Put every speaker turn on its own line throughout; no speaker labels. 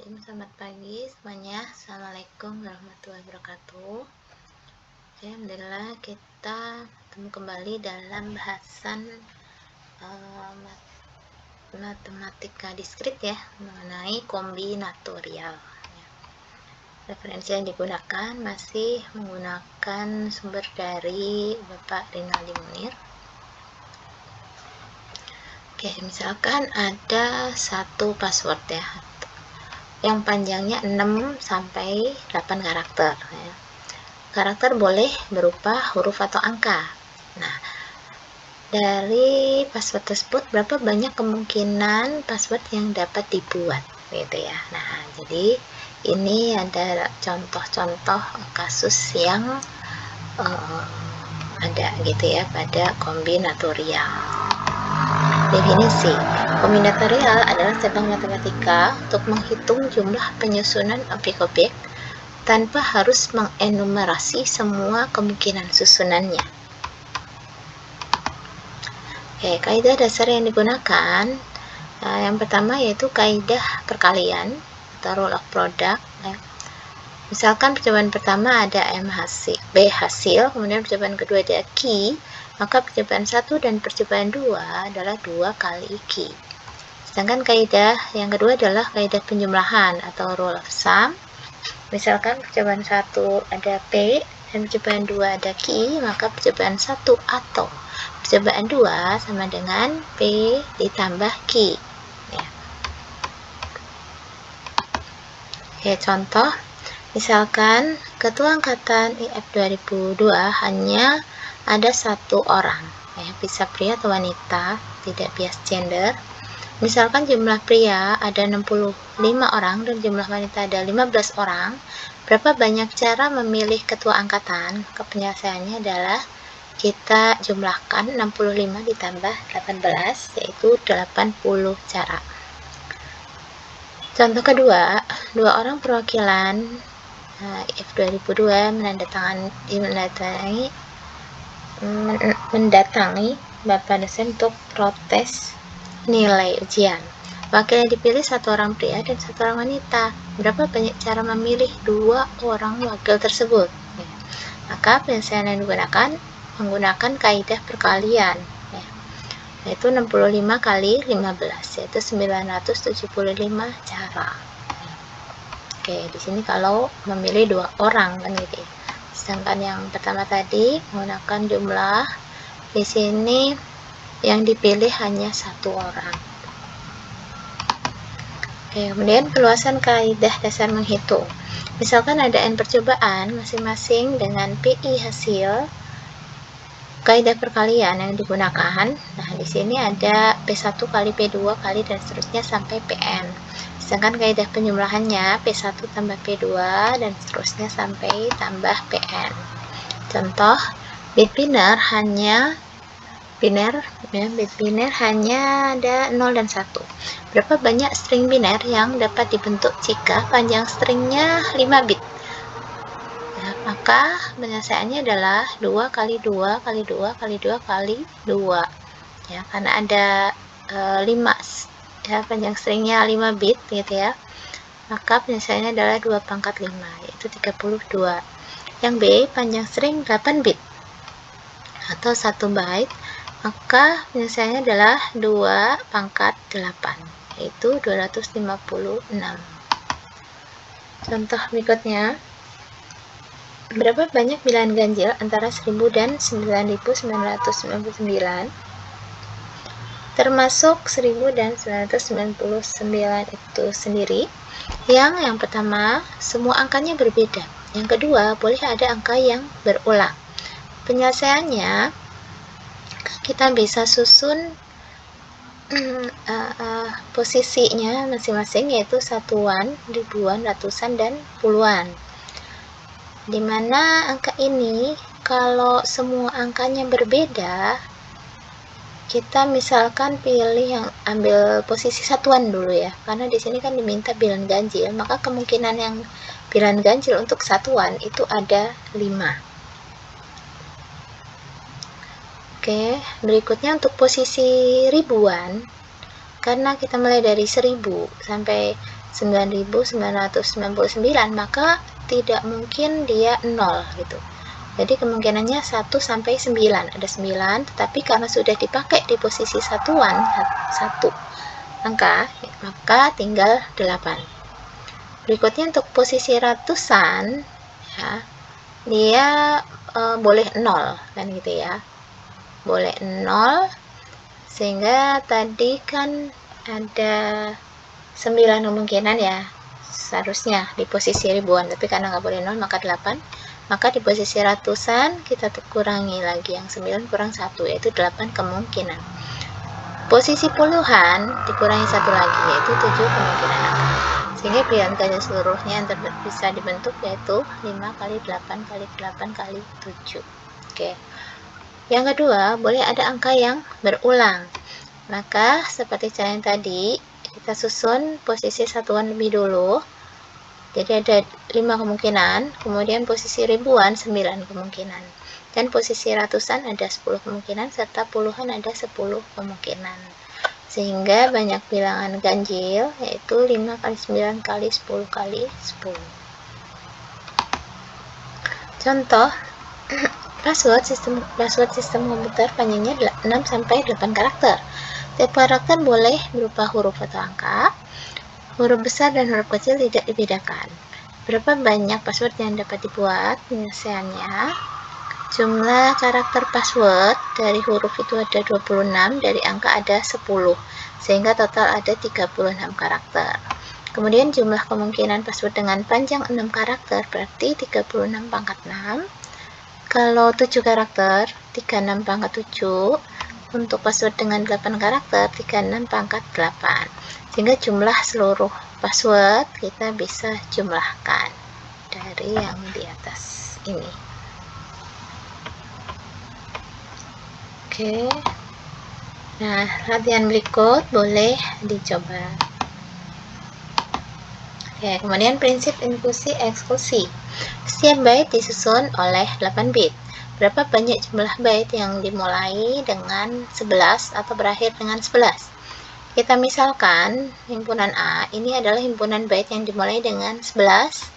Assalamualaikum, selamat pagi semuanya. Assalamualaikum warahmatullahi wabarakatuh. Alhamdulillah kita bertemu kembali dalam bahasan matematika diskrit ya, mengenai kombinatorial. Referensi yang digunakan masih menggunakan sumber dari Bapak Rinaldi Munir. Oke, misalkan ada satu password ya, yang panjangnya 6 sampai 8 karakter ya. Karakter boleh berupa huruf atau angka. Nah, dari password tersebut berapa banyak kemungkinan password yang dapat dibuat gitu ya. Nah, jadi ini ada contoh-contoh kasus yang ada gitu ya pada kombinatorial. Definisi kombinatorial adalah cabang matematika untuk menghitung jumlah penyusunan objek-objek tanpa harus mengenumerasi semua kemungkinan susunannya. Oke, kaidah dasar yang digunakan yang pertama yaitu kaidah perkalian atau rule of product ya. Misalkan percobaan pertama ada B hasil, kemudian percobaan kedua ada Q, maka percobaan 1 dan percobaan 2 adalah 2 kali Q. Sedangkan kaidah yang kedua adalah kaidah penjumlahan atau rule of sum. Misalkan percobaan 1 ada P dan percobaan 2 ada Q, maka percobaan 1 atau percobaan 2 sama dengan P ditambah Q ya. Oke, contoh misalkan ketua angkatan IF 2002 hanya ada satu orang ya, bisa pria atau wanita, tidak bias gender. Misalkan jumlah pria ada 65 orang dan jumlah wanita ada 15 orang, berapa banyak cara memilih ketua angkatan? Penyelesaiannya adalah kita jumlahkan 65 ditambah 18, yaitu 80 cara. Contoh kedua, 2 orang perwakilan IF 2002 mendatangi Bapak dosen untuk protes nilai ujian. Wakil yang dipilih satu orang pria dan satu orang wanita. Berapa banyak cara memilih 2 orang wakil tersebut? Ya. Maka penyelesaian yang digunakan menggunakan kaidah perkalian ya, yaitu 65 kali 15, yaitu 975 cara. Oke, di sini kalau memilih 2 orang kan gitu ya. Sedangkan yang pertama tadi menggunakan jumlah, di sini yang dipilih hanya 1 orang. Oke, kemudian perluasan kaidah dasar menghitung. Misalkan ada n percobaan masing-masing dengan PI hasil, kaidah perkalian yang digunakan. Nah, di sini ada P1 kali P2 kali dan seterusnya sampai Pn. Sedangkan kaidah penjumlahannya P1 tambah P2 dan seterusnya sampai tambah Pn. Contoh, bit biner hanya ada 0 dan 1. Berapa banyak string biner yang dapat dibentuk jika panjang stringnya 5 bit? Ya, maka penyelesaiannya adalah 2 kali 2 kali 2 kali 2 kali 2. Ya, karena ada 5 ya, panjang stringnya 5 bit gitu ya. Maka penyelesaiannya adalah 2 pangkat 5, yaitu 32. Yang B, panjang string 8 bit atau 1 byte, maka penyelesaiannya adalah 2 pangkat 8, yaitu 256. Contoh berikutnya, berapa banyak bilangan ganjil antara 1000 dan 9999, termasuk 1000 dan 999 itu sendiri? Yang pertama, semua angkanya berbeda. Yang kedua, boleh ada angka yang berulang. Penyelesaiannya, kita bisa susun posisinya masing-masing, yaitu satuan, ribuan, ratusan, dan puluhan. Dimana angka ini kalau semua angkanya berbeda, kita misalkan pilih yang ambil posisi satuan dulu ya, karena di sini kan diminta bilangan ganjil, maka kemungkinan yang bilangan ganjil untuk satuan itu ada 5. Oke, berikutnya untuk posisi ribuan, karena kita mulai dari 1000 sampai 9.999, maka tidak mungkin dia 0 gitu. Jadi kemungkinannya 1 sampai 9, ada 9, tetapi karena sudah dipakai di posisi satuan, 1 angka, maka tinggal 8. Berikutnya untuk posisi ratusan, ya, dia boleh 0, kan gitu ya. Boleh 0, sehingga tadi kan ada 9 kemungkinan ya, seharusnya di posisi ribuan, tapi karena nggak boleh 0 maka 8, maka di posisi ratusan kita kurangi lagi yang 9 kurang 1, yaitu 8 kemungkinan. Posisi puluhan dikurangi 1 lagi, yaitu 7 kemungkinan angka, sehingga pilihan ganda seluruhnya yang bisa dibentuk yaitu 5 kali 8 kali 8 kali 7. Oke. Yang kedua, boleh ada angka yang berulang. Maka seperti cara yang tadi, kita susun posisi satuan lebih dulu. Jadi ada 5 kemungkinan, kemudian posisi ribuan 9 kemungkinan. Dan posisi ratusan ada 10 kemungkinan, serta puluhan ada 10 kemungkinan. Sehingga banyak bilangan ganjil, yaitu 5 kali 9 kali 10 kali 10. Contoh, password sistem komputer panjangnya 6 sampai 8 karakter. Tiap karakter boleh berupa huruf atau angka. Huruf besar dan huruf kecil tidak dibedakan. Berapa banyak password yang dapat dibuat? Penyelesaiannya, jumlah karakter password dari huruf itu ada 26, dari angka ada 10, sehingga total ada 36 karakter. Kemudian jumlah kemungkinan password dengan panjang 6 karakter berarti 36 pangkat 6. Kalau 7 karakter, 36 pangkat 7. Untuk password dengan 8 karakter, 36 pangkat 8. Sehingga jumlah seluruh password kita bisa jumlahkan dari yang di atas ini. Oke. Nah, latihan berikut boleh dicoba. Oke, kemudian prinsip inklusi eksklusi. Setiap bait disusun oleh 8 bit. Berapa banyak jumlah bait yang dimulai dengan 11 atau berakhir dengan 11? Kita misalkan himpunan A ini adalah himpunan bait yang dimulai dengan 11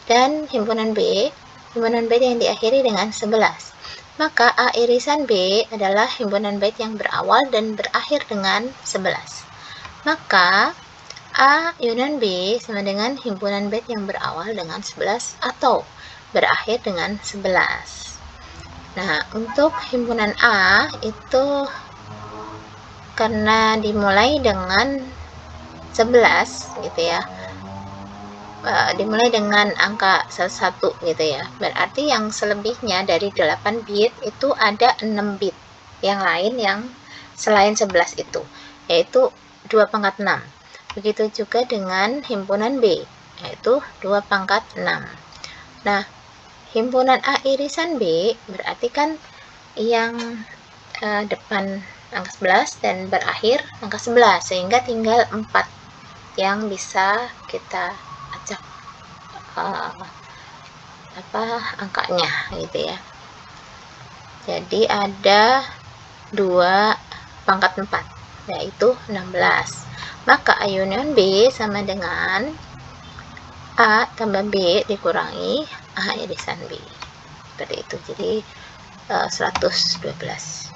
dan himpunan B yang diakhiri dengan 11. Maka A irisan B adalah himpunan bait yang berawal dan berakhir dengan 11. Maka A union B sama dengan himpunan bait yang berawal dengan 11 atau berakhir dengan 11. Nah, untuk himpunan A itu karena dimulai dengan 11 gitu ya, dimulai dengan angka 1 gitu ya, berarti yang selebihnya dari 8 bit itu ada 6 bit yang lain yang selain 11 itu, yaitu 2 pangkat 6. Begitu juga dengan himpunan B, yaitu 2 pangkat 6. Nah, himpunan A irisan B berarti kan yang depan angka 11 dan berakhir angka 11, sehingga tinggal 4 yang bisa kita acak angkanya gitu ya. Jadi ada 2 pangkat 4, yaitu 16. Maka A union B sama dengan A tambah B dikurangi A irisan B. Seperti itu. Jadi 112.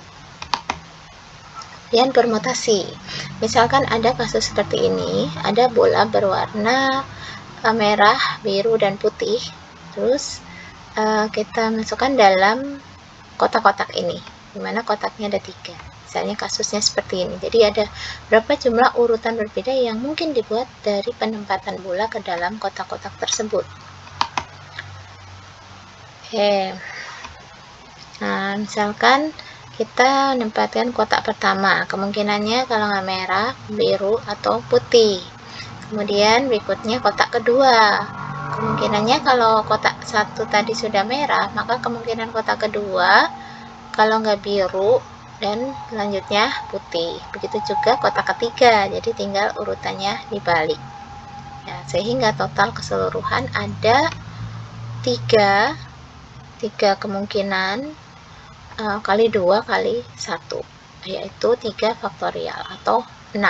Kemudian permutasi. Misalkan ada kasus seperti ini, ada bola berwarna merah, biru, dan putih. Terus kita masukkan dalam kotak-kotak ini, dimana kotaknya ada 3. Misalnya kasusnya seperti ini. Jadi ada berapa jumlah urutan berbeda yang mungkin dibuat dari penempatan bola ke dalam kotak-kotak tersebut. Oke. Nah, misalkan kita menempatkan kotak pertama, kemungkinannya kalau nggak merah, biru, atau putih. Kemudian berikutnya kotak kedua, kemungkinannya kalau kotak 1 tadi sudah merah, maka kemungkinan kotak kedua kalau nggak biru dan selanjutnya putih. Begitu juga kotak ketiga, jadi tinggal urutannya dibalik. Ya, sehingga total keseluruhan ada 3 kemungkinan kali 2 kali 1, yaitu 3 faktorial atau 6.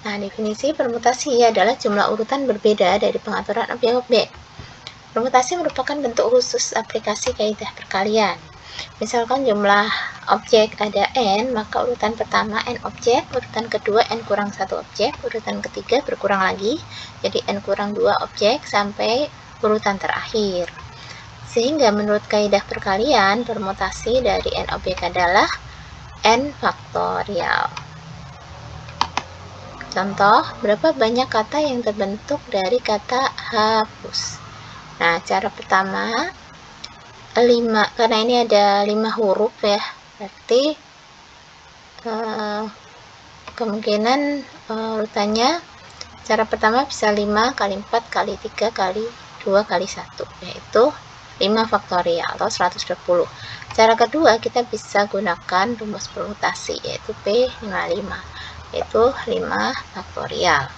Nah, definisi permutasi adalah jumlah urutan berbeda dari pengaturan objek-objek. Permutasi merupakan bentuk khusus aplikasi kaidah perkalian. Misalkan jumlah objek ada n, maka urutan pertama n objek, urutan kedua n kurang 1 objek, urutan ketiga berkurang lagi, jadi n kurang 2 objek sampai urutan terakhir. Sehingga menurut kaidah perkalian, permutasi dari n objek adalah n faktorial. Contoh, berapa banyak kata yang terbentuk dari kata hapus? Nah, cara pertama 5, karena ini ada 5 huruf ya, berarti kemungkinan urutannya cara pertama bisa 5 kali 4 kali 3 kali 2 kali 1, yaitu 5 faktorial atau 120. Cara kedua kita bisa gunakan rumus permutasi, yaitu P55, yaitu 5 faktorial.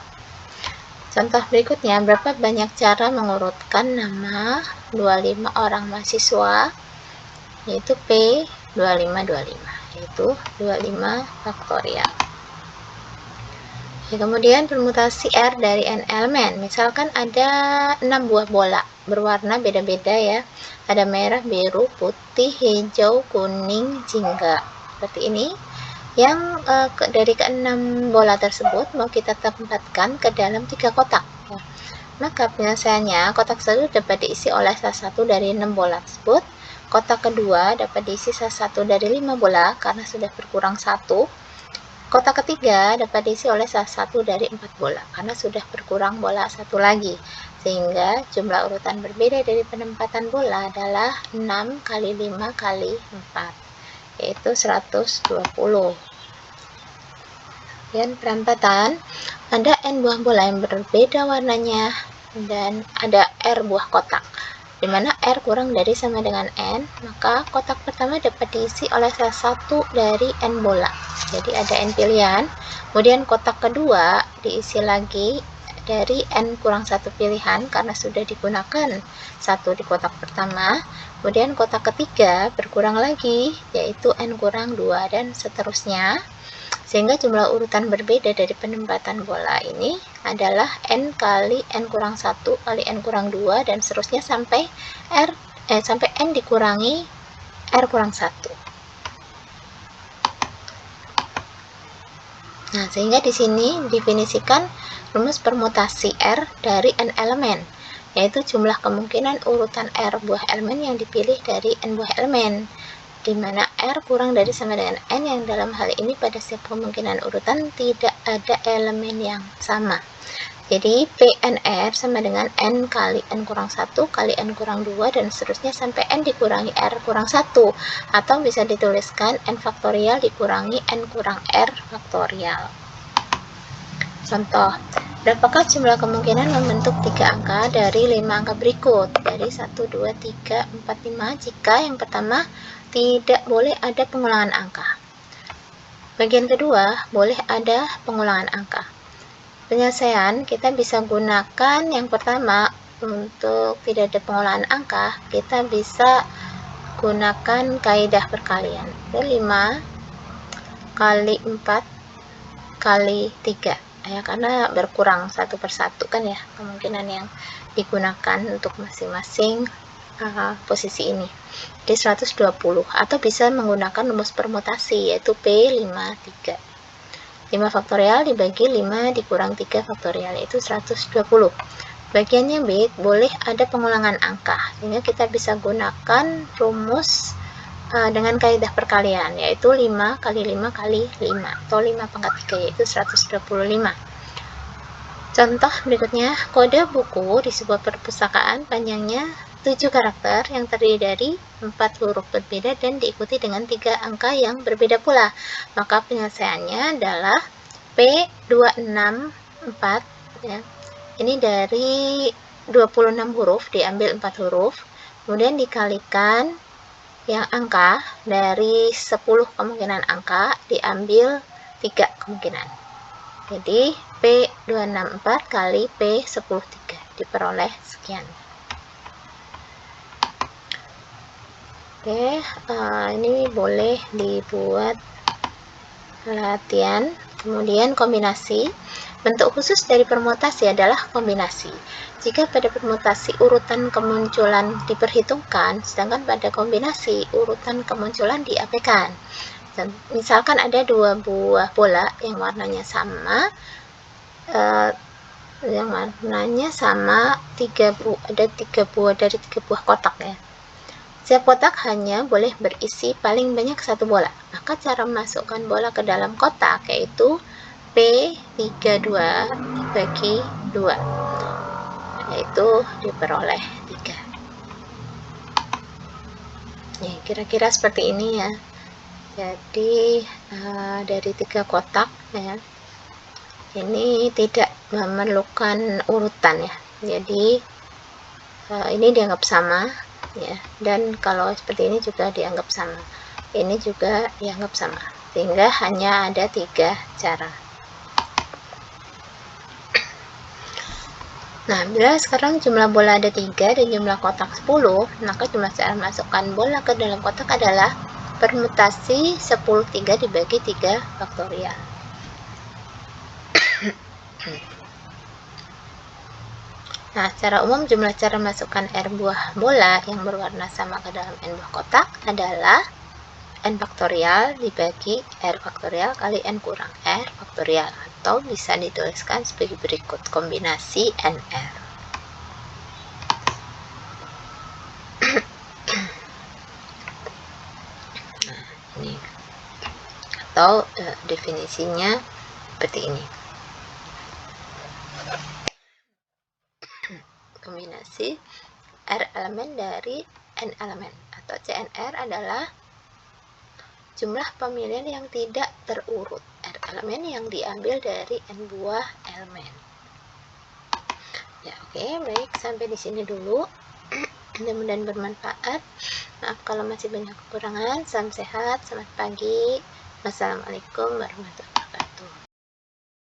Contoh berikutnya, berapa banyak cara mengurutkan nama 25 orang mahasiswa, yaitu P2525, yaitu 25 faktorial. Kemudian permutasi R dari n elemen, misalkan ada 6 buah bola berwarna beda-beda ya, ada merah, biru, putih, hijau, kuning, jingga, seperti ini. Yang dari ke-6 bola tersebut mau kita tempatkan ke dalam 3 kotak ya. Maka penyelesaiannya, kotak satu dapat diisi oleh salah satu dari 6 bola tersebut, kotak kedua dapat diisi salah satu dari 5 bola karena sudah berkurang 1, kotak ketiga dapat diisi oleh salah satu dari 4 bola karena sudah berkurang bola 1 lagi, sehingga jumlah urutan berbeda dari penempatan bola adalah 6 kali 5 kali 4, yaitu 120. Dan perempatan, ada n buah bola yang berbeda warnanya dan ada r buah kotak, di mana r kurang dari sama dengan n, maka kotak pertama dapat diisi oleh salah satu dari n bola, jadi ada n pilihan. Kemudian kotak kedua diisi lagi dari n kurang 1 pilihan karena sudah digunakan 1 di kotak pertama. Kemudian kotak ketiga berkurang lagi, yaitu n kurang 2, dan seterusnya. Sehingga jumlah urutan berbeda dari penempatan bola ini adalah n kali n kurang 1 kali n kurang 2, dan seterusnya sampai sampai n dikurangi r kurang 1. Nah, sehingga di sini definisikan rumus permutasi R dari n elemen, yaitu jumlah kemungkinan urutan R buah elemen yang dipilih dari n buah elemen, di mana R kurang dari sama dengan n, yang dalam hal ini pada setiap kemungkinan urutan tidak ada elemen yang sama. Jadi PNR sama dengan n kali n kurang 1 kali n kurang 2, dan seterusnya sampai n dikurangi r kurang 1, atau bisa dituliskan n faktorial dikurangi n kurang r faktorial. Contoh, berapakah jumlah kemungkinan membentuk 3 angka dari 5 angka berikut? Dari 1, 2, 3, 4, 5, jika yang pertama tidak boleh ada pengulangan angka. Bagian kedua, boleh ada pengulangan angka. Penyelesaian kita bisa gunakan yang pertama, untuk tidak ada pengulangan angka, kita bisa gunakan kaidah perkalian. 5 kali 4 kali 3 ya, karena berkurang satu persatu kan ya kemungkinan yang digunakan untuk masing-masing posisi ini. Jadi 120, atau bisa menggunakan rumus permutasi, yaitu P53. 5 faktorial dibagi 5 dikurang 3 faktorial, yaitu 120. Bagiannya B, boleh ada pengulangan angka, sehingga kita bisa gunakan rumus dengan kaidah perkalian, yaitu 5 kali 5 kali 5, atau 5 pangkat 3, yaitu 125. Contoh berikutnya, kode buku di sebuah perpustakaan panjangnya 7 karakter yang terdiri dari 4 huruf berbeda dan diikuti dengan 3 angka yang berbeda pula. Maka penyelesaiannya adalah P264 ya. Ini dari 26 huruf diambil 4 huruf, kemudian dikalikan yang angka dari 10 kemungkinan angka diambil 3 kemungkinan. Jadi P264 kali P103 diperoleh sekian. Oke, ini boleh dibuat latihan. Kemudian kombinasi Bentuk khusus dari permutasi adalah kombinasi. Jika pada permutasi urutan kemunculan diperhitungkan, sedangkan pada kombinasi urutan kemunculan diabaikan. Misalkan ada dua buah bola yang warnanya sama, ada tiga buah dari tiga buah kotak ya. Setiap kotak hanya boleh berisi paling banyak satu bola. Maka cara memasukkan bola ke dalam kotak yaitu P32 dibagi 2, yaitu diperoleh 3. Ya, kira-kira seperti ini ya. Jadi dari 3 kotak ya, ini tidak memerlukan urutan ya. Jadi ini dianggap sama ya, dan kalau seperti ini juga dianggap sama. Ini juga dianggap sama. Sehingga hanya ada 3 cara. Nah, bila sekarang jumlah bola ada 3 dan jumlah kotak 10, maka jumlah cara masukkan bola ke dalam kotak adalah permutasi 10 3 dibagi 3 faktorial. Nah, secara umum jumlah cara masukkan R buah bola yang berwarna sama ke dalam N buah kotak adalah N faktorial dibagi R faktorial kali N kurang R faktorial, atau bisa dituliskan sebagai berikut: kombinasi NR. Nah, ini atau definisinya seperti ini. Kombinasi R elemen dari N elemen, atau CNR adalah jumlah pemilihan yang tidak terurut R elemen yang diambil dari N buah elemen. Ya, oke, baik, sampai di sini dulu. Mudah-mudahan bermanfaat. Maaf kalau masih banyak kekurangan. Salam sehat, selamat pagi. Wassalamualaikum warahmatullahi wabarakatuh.